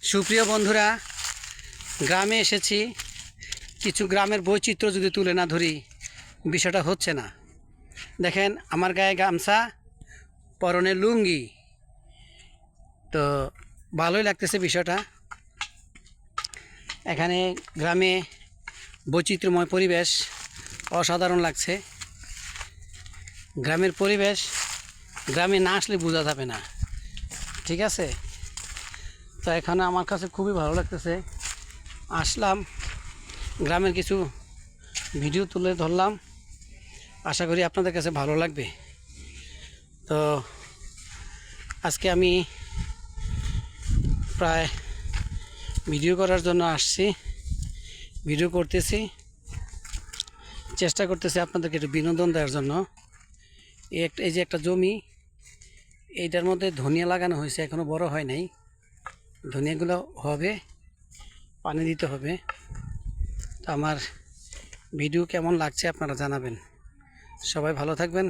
সুপ্রিয় বন্ধুরা, গ্রামে এসেছি। কিছু গ্রামের বৈচিত্র্য যদি তুলে না ধরি বিষয়টা হচ্ছে না। দেখেন, আমার গায়ে গামছা, পরনে লুঙ্গি, তো ভালোই লাগতেছে বিষয়টা। এখানে গ্রামে বৈচিত্র্যময় পরিবেশ অসাধারণ লাগছে। গ্রামের পরিবেশ গ্রামে না আসলে বোঝা যাবে না, ঠিক আছে? তো এখানে আমার কাছে খুবই ভালো লাগতেছে। আসলাম, গ্রামের কিছু ভিডিও তুলে ধরলাম, আশা করি আপনাদের কাছে ভালো লাগবে। তো আজকে আমি প্রায় ভিডিও করার জন্য আসছি, ভিডিও করতেছি, চেষ্টা করতেছি আপনাদেরকে একটু বিনোদন দেওয়ার জন্য। এই যে একটা জমি, এইটার মধ্যে ধনিয়া লাগানো হয়েছে, এখনও বড় হয় নাই। ধনিয়াগুলো হবে, পানি দিতে হবে। তো আমার ভিডিও কেমন লাগছে আপনারা জানাবেন। সবাই ভালো থাকবেন।